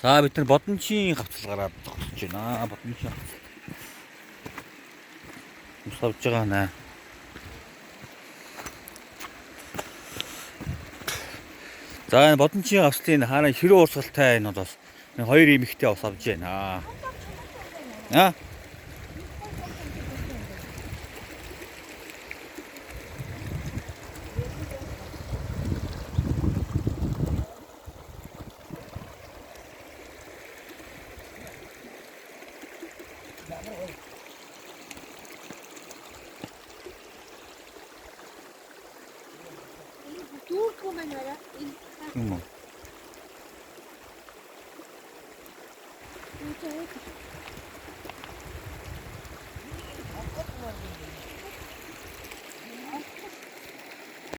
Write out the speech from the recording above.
За бид нар бодончийн хавцал гараад зогсож байна. Бодончийн хавцал. Усавж байгаа нэ. За энэ бодончийн хавцлын хаана хэрэг уурсгалтай энэ бол хоёр эмэгтэй ус авж байна. Аа. Дүүргөө маань ороо. юм уу? Үгүй ээ.